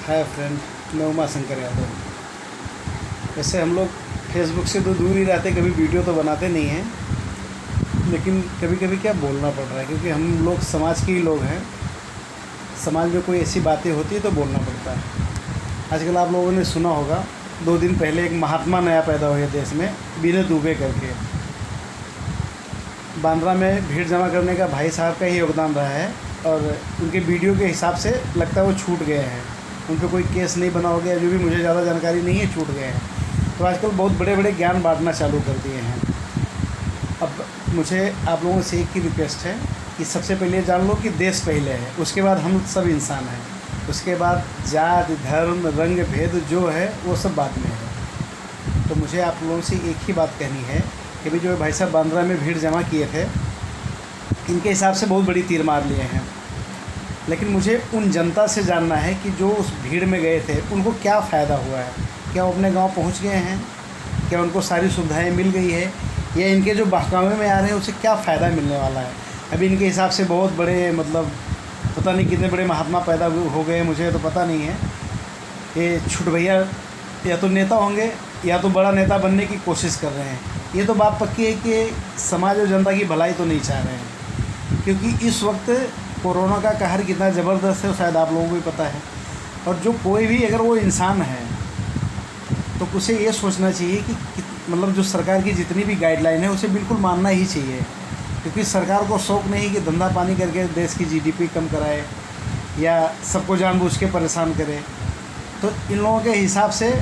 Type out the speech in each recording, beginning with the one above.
Hi friend, मैं उमा शंकर यादव। वैसे हम लोग फेसबुक से तो दूर ही रहते, कभी वीडियो तो बनाते नहीं हैं, लेकिन कभी कभी क्या बोलना पड़ रहा है क्योंकि हम लोग समाज के ही लोग हैं। समाज में कोई ऐसी बातें होती है तो बोलना पड़ता है। आजकल आप लोगों ने सुना होगा, 2 दिन पहले एक महात्मा नया पैदा हुए देश में, विनय दुबे करके। बांद्रा में भीड़ जमा करने का भाई साहब का ही योगदान रहा है और उनके वीडियो के हिसाब से लगता है वो छूट गए हैं। उन पर कोई केस नहीं बना हो गया, जो भी मुझे ज़्यादा जानकारी नहीं है, छूट गए हैं। तो आजकल बहुत बड़े बड़े ज्ञान बांटना चालू कर दिए हैं। अब मुझे आप लोगों से एक ही रिक्वेस्ट है कि सबसे पहले जान लो कि देश पहले है, उसके बाद हम सब इंसान हैं, उसके बाद जात धर्म रंग भेद जो है वो सब बाद में है। तो मुझे आप लोगों से एक ही बात कहनी है कि भी जो भाई साहब बांद्रा में भीड़ जमा किए थे, इनके हिसाब से बहुत बड़ी तीर मार लिए हैं, लेकिन मुझे उन जनता से जानना है कि जो उस भीड़ में गए थे उनको क्या फ़ायदा हुआ है। क्या वो अपने गांव पहुंच गए हैं? क्या उनको सारी सुविधाएं मिल गई है? या इनके जो बहकावे में आ रहे हैं उससे क्या फ़ायदा मिलने वाला है? अभी इनके हिसाब से बहुत बड़े पता नहीं कितने बड़े महात्मा पैदा हो गए, मुझे तो पता नहीं है। ये छुट भैया या तो नेता होंगे या तो बड़ा नेता बनने की कोशिश कर रहे हैं। ये तो बात पक्की है कि समाज और जनता की भलाई तो नहीं चाह रहे हैं, क्योंकि इस वक्त कोरोना का कहर कितना ज़बरदस्त है वो शायद आप लोगों को भी पता है। और जो कोई भी अगर वो इंसान है तो उसे ये सोचना चाहिए कि जो सरकार की जितनी भी गाइडलाइन है उसे बिल्कुल मानना ही चाहिए, क्योंकि सरकार को शौक़ नहीं कि धंधा पानी करके देश की जीडीपी कम कराए या सबको जानबूझ के परेशान करे। तो इन लोगों के हिसाब से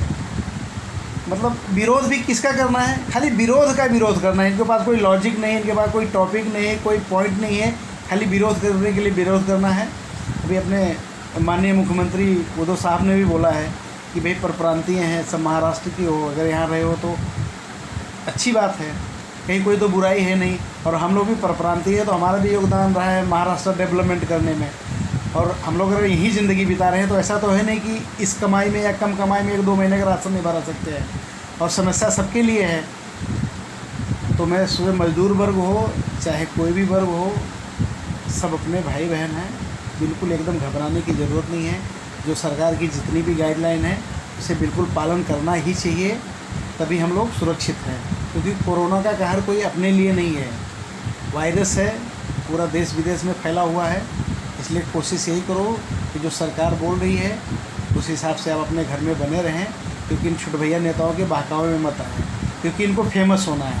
विरोध भी किसका करना है? खाली विरोध का विरोध करना है। इनके पास कोई लॉजिक नहीं है, इनके पास कोई टॉपिक नहीं है, कोई पॉइंट नहीं है, खाली विरोध करने के लिए विरोध करना है। अभी अपने माननीय मुख्यमंत्री उद्धव साहब ने भी बोला है कि भाई परप्रांतीय हैं, सब महाराष्ट्र की हो, अगर यहाँ रहे हो तो अच्छी बात है, कहीं कोई तो बुराई है नहीं। और हम लोग भी परप्रांतीय है तो हमारा भी योगदान रहा है महाराष्ट्र डेवलपमेंट करने में। और हम लोग अगर यहीं ज़िंदगी बिता रहे हैं तो ऐसा तो है नहीं कि इस कमाई में या कम कमाई में 1-2 महीने का राशन नहीं भरा सकते हैं। और समस्या सबके लिए है। तो मैं सुबह मजदूर वर्ग हो चाहे कोई भी वर्ग हो, सब अपने भाई बहन हैं, बिल्कुल एकदम घबराने की ज़रूरत नहीं है। जो सरकार की जितनी भी गाइडलाइन है उसे बिल्कुल पालन करना ही चाहिए, तभी हम लोग सुरक्षित हैं। क्योंकि कोरोना का कहर कोई अपने लिए नहीं है, वायरस है, पूरा देश विदेश में फैला हुआ है। इसलिए कोशिश यही करो कि जो सरकार बोल रही है उस हिसाब से आप अपने घर में बने रहें, क्योंकि इन छुट भैया नेताओं के बहकावे में मत आए, क्योंकि इनको फेमस होना है,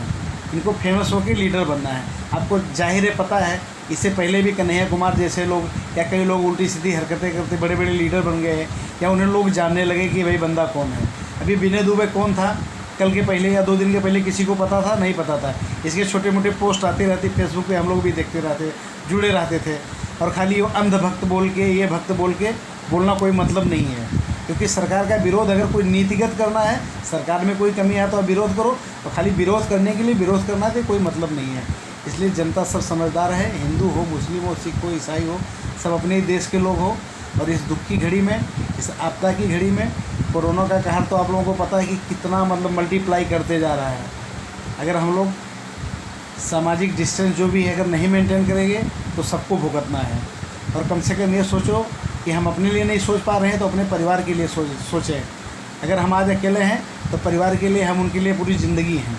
इनको फेमस होकर लीडर बनना है। आपको जाहिर है पता है, इससे पहले भी कन्हैया कुमार जैसे लोग या कई लोग उल्टी सीधी हरकतें करते बड़े बड़े लीडर बन गए हैं, या उन्हें लोग जानने लगे कि भाई बंदा कौन है। अभी विनय दुबे कौन था? कल के पहले या 2 दिन के पहले किसी को पता था? नहीं पता था। इसके छोटे मोटे पोस्ट आती रहती फेसबुक पे, हम लोग भी देखते रहते, जुड़े रहते थे। और खाली वो अंधभक्त बोल के, ये भक्त बोल के बोलना कोई मतलब नहीं है, क्योंकि सरकार का विरोध अगर कोई नीतिगत करना है, सरकार में कोई कमी है तो आप विरोध करो, और खाली विरोध करने के लिए विरोध करना तो कोई मतलब नहीं है। इसलिए जनता सब समझदार है, हिंदू हो, मुस्लिम हो, सिख हो, ईसाई हो, सब अपने ही देश के लोग हो। और इस दुख की घड़ी में, इस आपदा की घड़ी में, कोरोना का कहर तो आप लोगों को पता है कि कितना मल्टीप्लाई करते जा रहा है। अगर हम लोग सामाजिक डिस्टेंस जो भी है अगर नहीं मेंटेन करेंगे तो सबको भुगतना है। और कम से कम ये सोचो कि हम अपने लिए नहीं सोच पा रहे हैं तो अपने परिवार के लिए सोचें। अगर हम आज अकेले हैं तो परिवार के लिए हम उनके लिए पूरी ज़िंदगी हैं,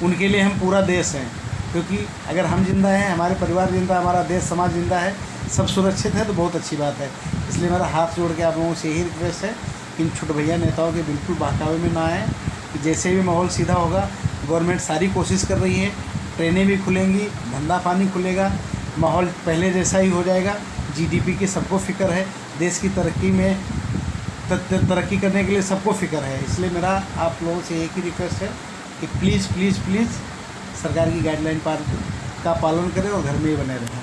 उनके लिए हम पूरा देश हैं। क्योंकि अगर हम जिंदा हैं, हमारे परिवार जिंदा, हमारा देश समाज जिंदा है, सब सुरक्षित है तो बहुत अच्छी बात है। इसलिए मेरा हाथ जोड़ के आप लोगों से यही रिक्वेस्ट है कि इन छुट भैया नेताओं के बिल्कुल बहकावे में ना आएँ। कि जैसे भी माहौल सीधा होगा, गवर्नमेंट सारी कोशिश कर रही है, ट्रेनें भी खुलेंगी, धंधा पानी खुलेगा, माहौल पहले जैसा ही हो जाएगा। जीडीपी की सबको फ़िक्र है, देश की तरक्की में तरक्की करने के लिए सबको फ़िक्र है। इसलिए मेरा आप लोगों से एक ही रिक्वेस्ट है कि प्लीज़ प्लीज़ प्लीज़ सरकार की गाइडलाइन का पालन करें और घर में ही बने रहें।